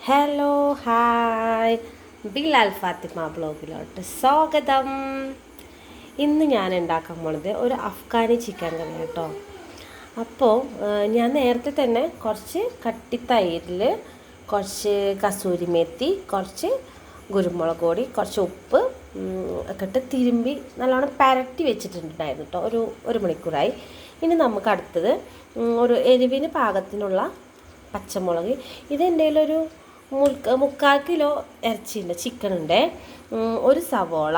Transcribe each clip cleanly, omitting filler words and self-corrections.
Hello hi Bilal Fathima ബ്ലോഗിലോട്ട് സ്വാഗതം. ഇന്ന് ഞാൻ ഉണ്ടാക്കാൻ പോണത് ഒരു അഫ്ഗാനി ചിക്കൻ കറി കേട്ടോ. അപ്പോൾ ഞാൻ നേരത്തെ തന്നെ കുറച്ച് കട്ടിത്തൈരിൽ കുറച്ച് കസൂരി മേത്തി, കുറച്ച് കുരുമുളക് പൊടി, കുറച്ച് ഉപ്പ് ഒക്കെ ഇട്ട് തിരുമ്പി നല്ലോണം പരട്ടി വെച്ചിട്ടുണ്ടായിരുന്നു കേട്ടോ. ഒരു മണിക്കൂറായി. ഇനി നമുക്ക് അടുത്തത് ഒരു എരിവിന് പാകത്തിനുള്ള പച്ചമുളക്. ഇത് എൻ്റെ കയ്യിലൊരു 3/4 കിലോ ഇറച്ചിയുണ്ട്, ചിക്കൻ ഉണ്ട്. ഒരു സവോള,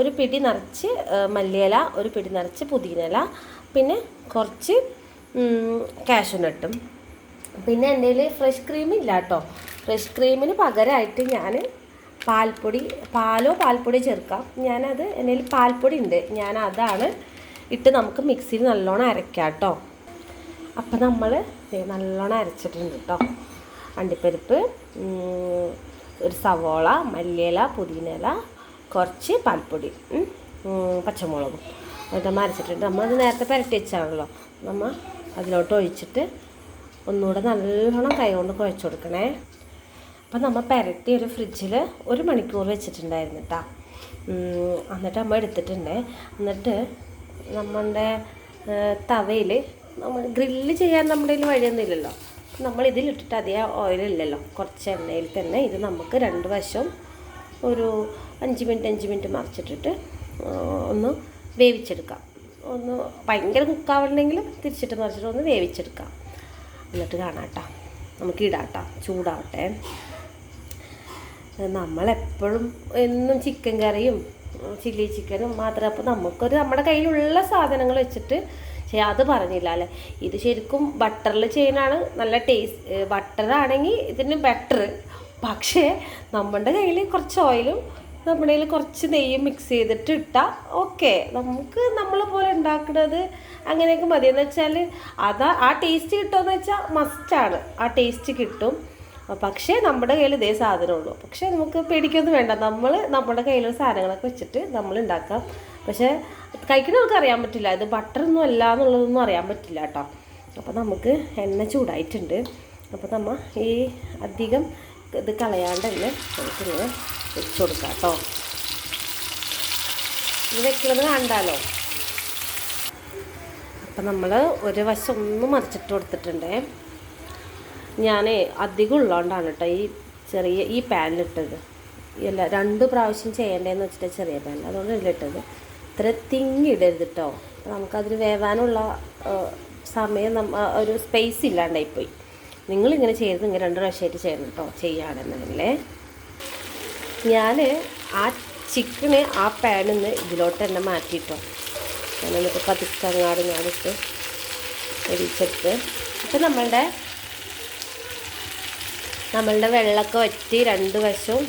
ഒരു പിടി നിറച്ച് മല്ലിയില, ഒരു പിടി നിറച്ച് പുതിനയില, പിന്നെ കുറച്ച് കാഷ്യൂനട്ടും. പിന്നെ എൻ്റെ കയ്യിൽ ഫ്രഷ് ക്രീം ഇല്ല കേട്ടോ. ഫ്രഷ് ക്രീമിന് പകരമായിട്ട് ഞാൻ പാൽപ്പൊടി ചേർക്കാം. ഞാനത് എൻ്റെ കയ്യിൽ പാൽപ്പൊടി ഉണ്ട്, ഞാൻ അതാണ് ഇട്ട് നമുക്ക് മിക്സിയിൽ നല്ലോണം അരയ്ക്കാം കേട്ടോ. അപ്പം നമ്മൾ നല്ലോണം അരച്ചിട്ടുണ്ട് കേട്ടോ. അണ്ടിപ്പരിപ്പ്, ഒരു സവോള, മല്ലിയില, പുതിനയില, കുറച്ച് പാൽപ്പൊടി, പച്ചമുളകും അതൊക്കെ അരച്ചിട്ടുണ്ട്. നമ്മളത് നേരത്തെ പുരട്ടി വെച്ചാണല്ലോ. നമ്മൾ അതിലോട്ട് ഒഴിച്ചിട്ട് ഒന്നുകൂടെ നല്ലോണം കൈ കൊണ്ട് കുഴച്ച് കൊടുക്കണേ. അപ്പം നമ്മൾ പുരട്ടി ഒരു ഫ്രിഡ്ജിൽ 1 മണിക്കൂർ വെച്ചിട്ടുണ്ടായിരുന്നു കേട്ടോ. എന്നിട്ട് നമ്മൾ എടുത്തിട്ടുണ്ട്. എന്നിട്ട് നമ്മളുടെ തവയിൽ നമ്മൾ ഗ്രില്ല് ചെയ്യാൻ നമ്മുടെ കയ്യിൽ വഴിയൊന്നുമില്ലല്ലോ. നമ്മൾ ഇതിലിട്ടിട്ട് അധികം ഓയിലില്ലല്ലോ, കുറച്ച് എണ്ണയിൽ തന്നെ ഇത് നമുക്ക് 2 വശം ഒരു 5 മിനിറ്റ് മറിച്ചിട്ടിട്ട് ഒന്ന് വേവിച്ചെടുക്കാം. ഒന്ന് ഭയങ്കര കുക്കാവണമെങ്കിൽ തിരിച്ചിട്ട് മറിച്ചിട്ട് ഒന്ന് വേവിച്ചെടുക്കാം. എന്നിട്ട് കാണാം കേട്ടോ, നമുക്ക് ഇടാം കേട്ടോ. ചൂടാവട്ടെ. നമ്മളെപ്പോഴും എന്നും ചിക്കൻ കറിയും ചില്ലി ചിക്കനും മാത്രം. അപ്പോൾ നമ്മുടെ കയ്യിലുള്ള സാധനങ്ങൾ വെച്ചിട്ട് അത് പറഞ്ഞില്ല അല്ലേ. ഇത് ശരിക്കും ബട്ടറിൽ ചെയ്യുന്നതാണ് നല്ല ടേസ്റ്റ്. ബട്ടറാണെങ്കിൽ ഇതിന് ബെറ്റർ. പക്ഷേ നമ്മുടെ കയ്യിൽ കുറച്ച് ഓയിലും നമ്മുടെ കയ്യിൽ കുറച്ച് നെയ്യും മിക്സ് ചെയ്തിട്ട് ഇട്ടാൽ ഓക്കെ. നമുക്ക് നമ്മളെ പോലെ ഉണ്ടാക്കുന്നത് അങ്ങനെയൊക്കെ മതി. എന്ന് വെച്ചാൽ ആ ടേസ്റ്റ് കിട്ടുമെന്ന് വെച്ചാൽ മസ്റ്റാണ്, ആ ടേസ്റ്റ് കിട്ടും. പക്ഷേ നമ്മുടെ കയ്യിൽ ഇതേ സാധനമുള്ളൂ. പക്ഷേ നമുക്ക് പേടിക്കൊന്നും വേണ്ട, നമ്മുടെ കയ്യിലുള്ള സാധനങ്ങളൊക്കെ വെച്ചിട്ട് നമ്മൾ ഉണ്ടാക്കാം. പക്ഷേ കഴിക്കുന്നവർക്ക് അറിയാൻ പറ്റില്ല ഇത് ബട്ടറൊന്നും അല്ല എന്നുള്ളതൊന്നും അറിയാൻ പറ്റില്ല കേട്ടോ. അപ്പോൾ നമുക്ക് എണ്ണ ചൂടായിട്ടുണ്ട്. അപ്പോൾ നമ്മൾ ഈ അധികം ഇത് കളയാണ്ട് തന്നെ നമുക്കിങ്ങനെ വെച്ച് കൊടുക്കാം കേട്ടോ. ഇത് വെക്കുന്നത് കണ്ടാലോ. അപ്പം നമ്മൾ ഒരു വശം ഒന്ന് മറിച്ചിട്ട് കൊടുത്തിട്ടുണ്ട്. ഞാൻ അധികം ഉള്ളതുകൊണ്ടാണ് കേട്ടോ ഈ പാനിലിട്ടത്. അല്ല 2 പ്രാവശ്യം ചെയ്യേണ്ടതെന്ന് വെച്ചിട്ട് ചെറിയ പാനിൽ, അതുകൊണ്ട് ഇതിലിട്ടത്. ഇത്ര തിങ്ങിടരുത് കേട്ടോ. നമുക്കതിൽ വേവാനുള്ള സമയം ഒരു സ്പേസ് ഇല്ലാണ്ടായിപ്പോയി. നിങ്ങളിങ്ങനെ ചെയ്ത് ഇങ്ങനെ 2 പ്രാവശ്യമായിട്ട് ചെയ്യണം കേട്ടോ, ചെയ്യുകയാണെന്നുണ്ടെങ്കിലേ. ഞാൻ ആ ചിക്കന് ആ പാനിൽ നിന്ന് ഇതിലോട്ട് തന്നെ മാറ്റിയിട്ടോ. ഞാനൊന്നിപ്പോൾ പതിക്കങ്ങാട് ഞാനിട്ട് ഒഴിച്ചെടുത്ത്. ഇപ്പം നമ്മളുടെ വെള്ളമൊക്കെ വറ്റി 2 വശവും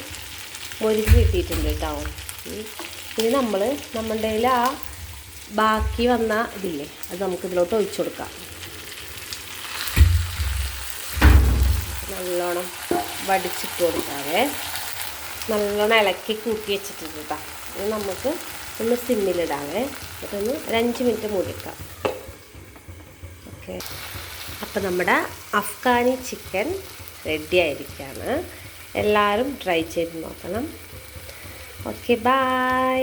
മൊരിഞ്ഞ് കിട്ടിയിട്ടുണ്ട് കേട്ടോ. ഇനി നമ്മളുടെ കയ്യിൽ ആ ബാക്കി വന്ന ഇതില്ലേ, അത് നമുക്ക് ഇതിലോട്ട് ഒഴിച്ചു കൊടുക്കാം. നല്ലോണം വടിച്ചിട്ട് കൊടുക്കാവേ. നല്ലോണം ഇളക്കി കൂട്ടി വെച്ചിട്ടുണ്ട് കേട്ടോ. ഇത് നമുക്ക് ഒന്ന് സിമ്മിലിടാവേ. എന്നിട്ടൊന്ന് 5 മിനിറ്റ് മൂടിക്കാം. ഓക്കെ. അപ്പം നമ്മുടെ അഫ്ഗാനി ചിക്കൻ റെഡി ആയിരിക്കുകയാണ്. എല്ലാവരും ട്രൈ ചെയ്ത് നോക്കണം. Okay, by.